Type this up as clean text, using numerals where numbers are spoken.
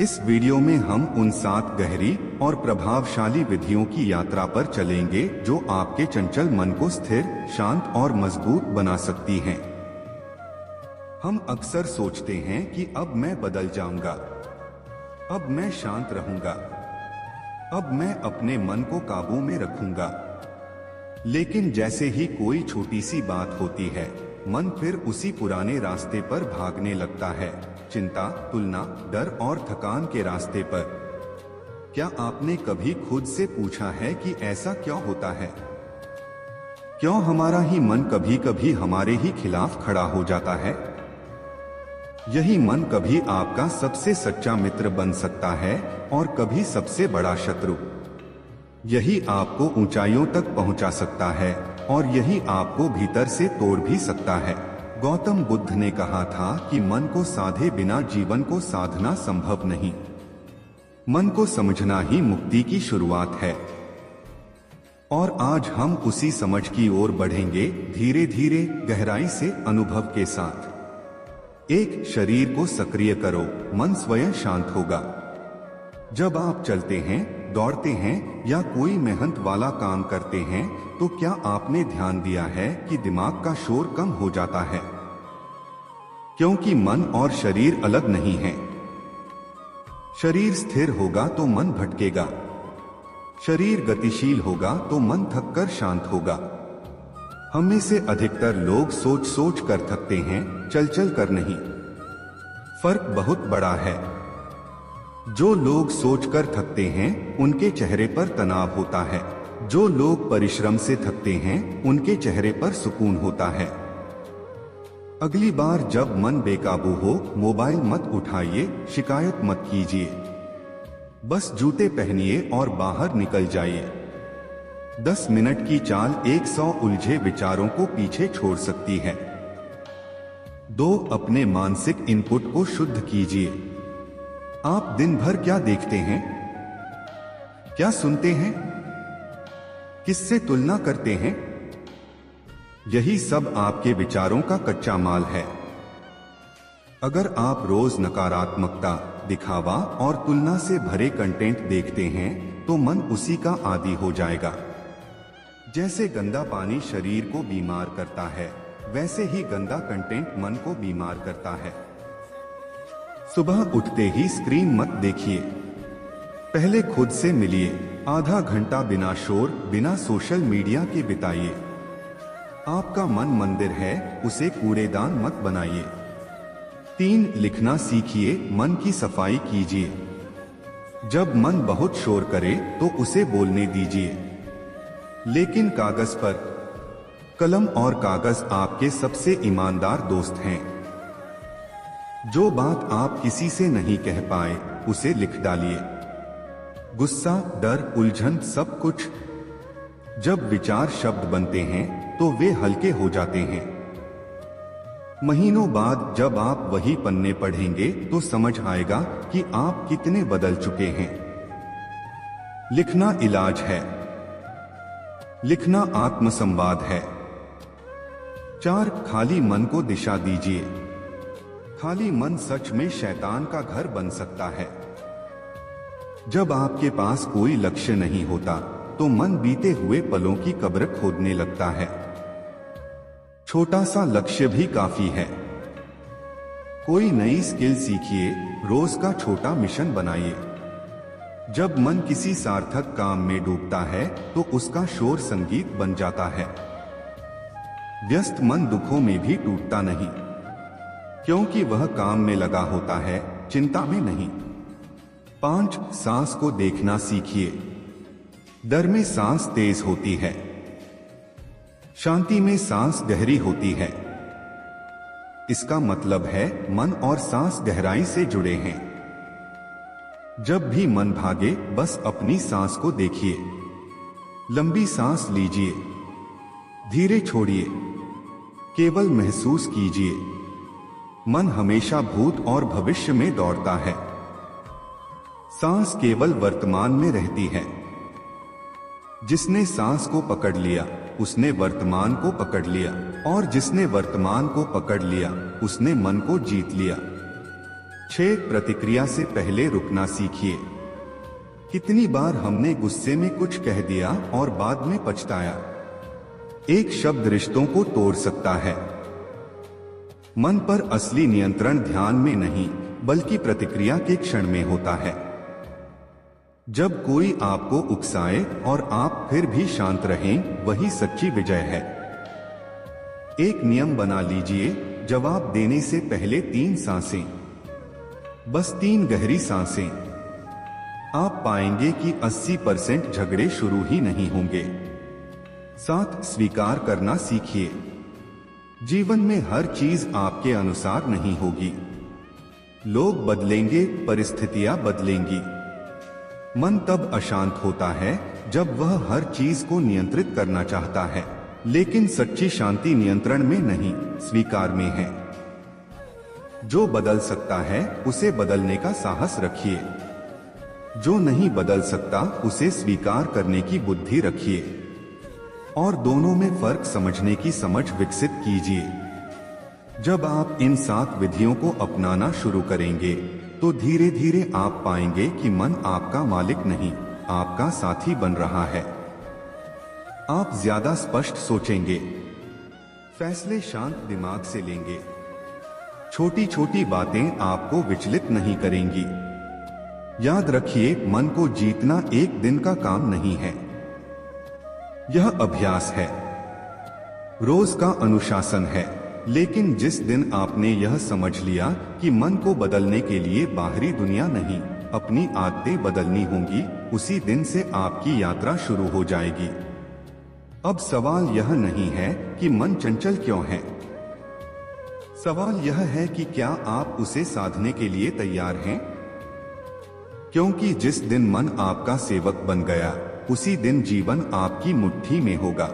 इस वीडियो में हम उन 7 गहरी और प्रभावशाली विधियों की यात्रा पर चलेंगे जो आपके चंचल मन को स्थिर, शांत और मजबूत बना सकती हैं। हम अक्सर सोचते हैं कि अब मैं बदल जाऊंगा, अब मैं शांत रहूंगा, अब मैं अपने मन को काबू में रखूंगा। लेकिन जैसे ही कोई छोटी सी बात होती है, मन फिर उसी पुराने रास्ते पर भागने लगता है, चिंता, तुलना, डर और थकान के रास्ते पर। क्या आपने कभी खुद से पूछा है कि ऐसा क्यों होता है? क्यों हमारा ही मन कभी कभी हमारे ही खिलाफ खड़ा हो जाता है? यही मन कभी आपका सबसे सच्चा मित्र बन सकता है और कभी सबसे बड़ा शत्रु। यही आपको ऊंचाइयों तक पहुंचा सकता है और यही आपको भीतर से तोड़ भी सकता है। गौतम बुद्ध ने कहा था कि मन को साधे बिना जीवन को साधना संभव नहीं। मन को समझना ही मुक्ति की शुरुआत है। और आज हम उसी समझ की ओर बढ़ेंगे, धीरे धीरे, गहराई से, अनुभव के साथ। एक, शरीर को सक्रिय करो, मन स्वयं शांत होगा। जब आप चलते हैं, दौड़ते हैं या कोई मेहनत वाला काम करते हैं, तो क्या आपने ध्यान दिया है कि दिमाग का शोर कम हो जाता है? क्योंकि मन और शरीर अलग नहीं हैं। शरीर स्थिर होगा तो मन भटकेगा, शरीर गतिशील होगा तो मन थककर शांत होगा। हम में से अधिकतर लोग सोच सोच कर थकते हैं, चल चल कर नहीं। फर्क बहुत बड़ा है। जो लोग सोचकर थकते हैं, उनके चेहरे पर तनाव होता है। जो लोग परिश्रम से थकते हैं, उनके चेहरे पर सुकून होता है। अगली बार जब मन बेकाबू हो, मोबाइल मत उठाइए, शिकायत मत कीजिए। बस जूते पहनिए और बाहर निकल जाइए। 10 मिनट की चाल 100 उलझे विचारों को पीछे छोड़ सकती है। 2, अपने मानसिक इनपुट को शुद्ध कीजिए। आप दिन भर क्या देखते हैं? क्या सुनते हैं? किससे तुलना करते हैं? यही सब आपके विचारों का कच्चा माल है। अगर आप रोज नकारात्मकता, दिखावा और तुलना से भरे कंटेंट देखते हैं, तो मन उसी का आदी हो जाएगा। जैसे गंदा पानी शरीर को बीमार करता है, वैसे ही गंदा कंटेंट मन को बीमार करता है। सुबह उठते ही स्क्रीन मत देखिए। पहले खुद से मिलिए। आधा घंटा बिना शोर, बिना सोशल मीडिया के बिताइए। आपका मन मंदिर है, उसे कूड़ेदान मत बनाइए। 3, लिखना सीखिए, मन की सफाई कीजिए। जब मन बहुत शोर करे तो उसे बोलने दीजिए। लेकिन कागज पर, कलम और कागज आपके सबसे ईमानदार दोस्त हैं। जो बात आप किसी से नहीं कह पाए, उसे लिख डालिए। गुस्सा, डर, उलझन, सब कुछ। जब विचार शब्द बनते हैं तो वे हल्के हो जाते हैं। महीनों बाद जब आप वही पन्ने पढ़ेंगे तो समझ आएगा कि आप कितने बदल चुके हैं। लिखना इलाज है। लिखना आत्मसंवाद है। 4, खाली मन को दिशा दीजिए। खाली मन सच में शैतान का घर बन सकता है। जब आपके पास कोई लक्ष्य नहीं होता, तो मन बीते हुए पलों की कब्र खोदने लगता है। छोटा सा लक्ष्य भी काफी है। कोई नई स्किल सीखिए, रोज का छोटा मिशन बनाइए। जब मन किसी सार्थक काम में डूबता है, तो उसका शोर संगीत बन जाता है। व्यस्त मन दुखों में भी टूटता नहीं, क्योंकि वह काम में लगा होता है, चिंता में नहीं। 5, सांस को देखना सीखिए। डर में सांस तेज होती है, शांति में सांस गहरी होती है। इसका मतलब है मन और सांस गहराई से जुड़े हैं। जब भी मन भागे, बस अपनी सांस को देखिए। लंबी सांस लीजिए, धीरे छोड़िए, केवल महसूस कीजिए। मन हमेशा भूत और भविष्य में दौड़ता है। सांस केवल वर्तमान में रहती है। जिसने सांस को पकड़ लिया, उसने वर्तमान को पकड़ लिया, और जिसने वर्तमान को पकड़ लिया, उसने मन को जीत लिया। 6. प्रतिक्रिया से पहले रुकना सीखिए। कितनी बार हमने गुस्से में कुछ कह दिया और बाद में पछताया। एक शब्द रिश्तों को तोड़ सकता है। मन पर असली नियंत्रण ध्यान में नहीं, बल्कि प्रतिक्रिया के क्षण में होता है। जब कोई आपको उकसाए और आप फिर भी शांत रहें, वही सच्ची विजय है। एक नियम बना लीजिए, जवाब देने से पहले 3 सांसें, बस 3 गहरी सांसें। आप पाएंगे कि 80% झगड़े शुरू ही नहीं होंगे। 7. स्वीकार करना सीखिए। जीवन में हर चीज आपके अनुसार नहीं होगी। लोग बदलेंगे, परिस्थितियां बदलेंगी। मन तब अशांत होता है जब वह हर चीज को नियंत्रित करना चाहता है, लेकिन सच्ची शांति नियंत्रण में नहीं, स्वीकार में है। जो बदल सकता है उसे बदलने का साहस रखिए। जो नहीं बदल सकता उसे स्वीकार करने की बुद्धि रखिए। और दोनों में फर्क समझने की समझ विकसित कीजिए। जब आप इन 7 विधियों को अपनाना शुरू करेंगे तो धीरे धीरे आप पाएंगे कि मन आपका मालिक नहीं, आपका साथी बन रहा है। आप ज्यादा स्पष्ट सोचेंगे, फैसले शांत दिमाग से लेंगे। छोटी छोटी बातें आपको विचलित नहीं करेंगी। याद रखिए, मन को जीतना एक दिन का काम नहीं है, यह अभ्यास है, रोज का अनुशासन है। लेकिन जिस दिन आपने यह समझ लिया कि मन को बदलने के लिए बाहरी दुनिया नहीं, अपनी आदतें बदलनी होंगी, उसी दिन से आपकी यात्रा शुरू हो जाएगी। अब सवाल यह नहीं है कि मन चंचल क्यों है, सवाल यह है कि क्या आप उसे साधने के लिए तैयार हैं? क्योंकि जिस दिन मन आपका सेवक बन गया, उसी दिन जीवन आपकी मुट्ठी में होगा।